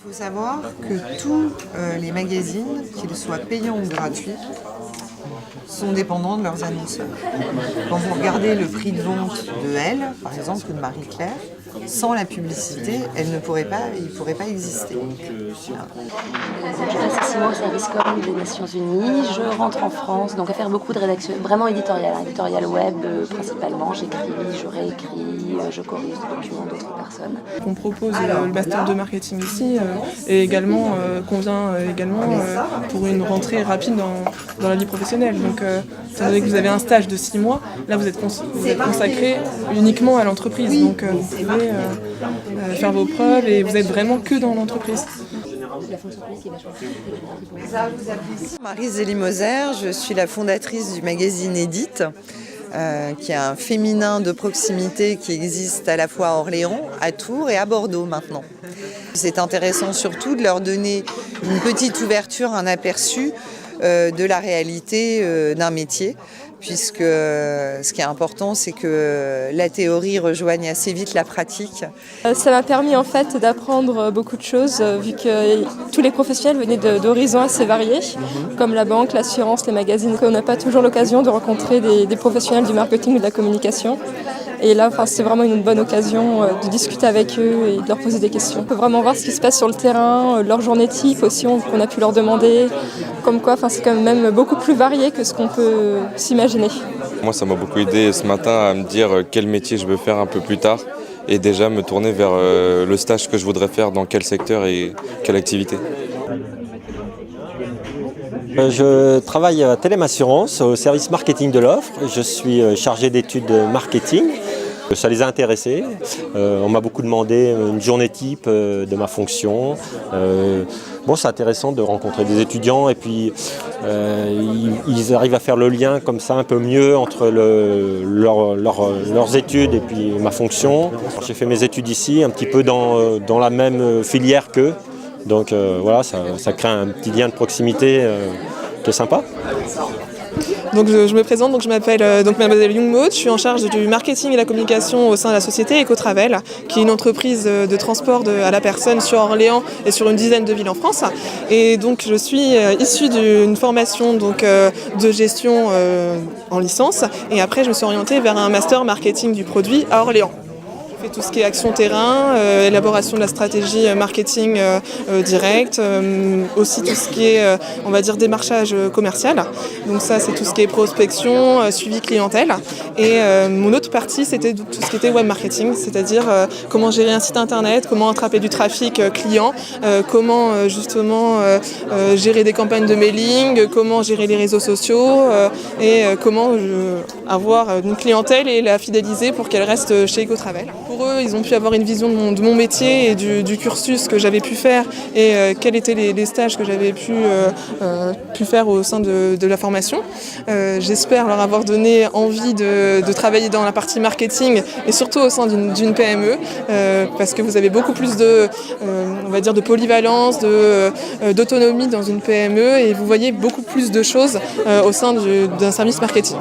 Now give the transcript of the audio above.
Il faut savoir que tous les magazines, qu'ils soient payants ou gratuits, sont dépendants de leurs annonceurs. Quand vous regardez le prix de vente de Elle, par exemple, ou de Marie-Claire, sans la publicité, il ne pourrait pas exister. Voilà. Je passe 6 mois au service com des Nations Unies, je rentre en France, donc à faire beaucoup de rédaction, vraiment éditorial web principalement, j'écris, je réécris, je corrige des documents d'autres personnes. On propose le master de marketing ici et également qu'on vient également pour une rentrée rapide dans la vie professionnelle. Donc étant donné que vous avez un stage de 6 mois, là vous êtes consacré uniquement à l'entreprise. Donc vous pouvez faire vos preuves et vous êtes vraiment que dans l'entreprise. Marie Zélie-Moser, je suis la fondatrice du magazine Edith, qui est un féminin de proximité qui existe à la fois à Orléans, à Tours et à Bordeaux maintenant. C'est intéressant surtout de leur donner une petite ouverture, un aperçu de la réalité d'un métier, puisque ce qui est important, c'est que la théorie rejoigne assez vite la pratique. Ça m'a permis en fait d'apprendre beaucoup de choses, vu que tous les professionnels venaient d'horizons assez variés, comme la banque, l'assurance, les magazines. On n'a pas toujours l'occasion de rencontrer des professionnels du marketing ou de la communication. Et là, c'est vraiment une bonne occasion de discuter avec eux et de leur poser des questions. On peut vraiment voir ce qui se passe sur le terrain, leur journée type aussi, qu'on a pu leur demander. Comme quoi, c'est quand même beaucoup plus varié que ce qu'on peut s'imaginer. Moi, ça m'a beaucoup aidé ce matin à me dire quel métier je veux faire un peu plus tard et déjà me tourner vers le stage que je voudrais faire dans quel secteur et quelle activité. Je travaille à Telem Assurance au service marketing de l'offre. Je suis chargé d'études marketing. Ça les a intéressés. On m'a beaucoup demandé une journée type de ma fonction. C'est intéressant de rencontrer des étudiants et puis ils arrivent à faire le lien comme ça un peu mieux entre leurs études et puis ma fonction. J'ai fait mes études ici, un petit peu dans la même filière qu'eux. Donc ça crée un petit lien de proximité qui est sympa. Donc je me présente, je m'appelle Mademoiselle Youngmaud, je suis en charge du marketing et la communication au sein de la société Ecotravel, qui est une entreprise de transport à la personne sur Orléans et sur une dizaine de villes en France. Et donc je suis issue d'une formation de gestion en licence et après je me suis orientée vers un master marketing du produit à Orléans. Je fais tout ce qui est action terrain, élaboration de la stratégie marketing direct, aussi tout ce qui est, démarchage commercial. Donc ça, c'est tout ce qui est prospection, suivi clientèle. Et mon autre partie, c'était tout ce qui était web marketing, c'est-à-dire comment gérer un site internet, comment attraper du trafic client, comment gérer des campagnes de mailing, comment gérer les réseaux sociaux et comment avoir une clientèle et la fidéliser pour qu'elle reste chez Ecotravel. Pour eux, ils ont pu avoir une vision de mon métier et du cursus que j'avais pu faire et quels étaient les stages que j'avais pu faire au sein de la formation. J'espère leur avoir donné envie de travailler dans la partie marketing et surtout au sein d'une PME parce que vous avez beaucoup plus de polyvalence, d'autonomie dans une PME et vous voyez beaucoup plus de choses au sein d'un service marketing.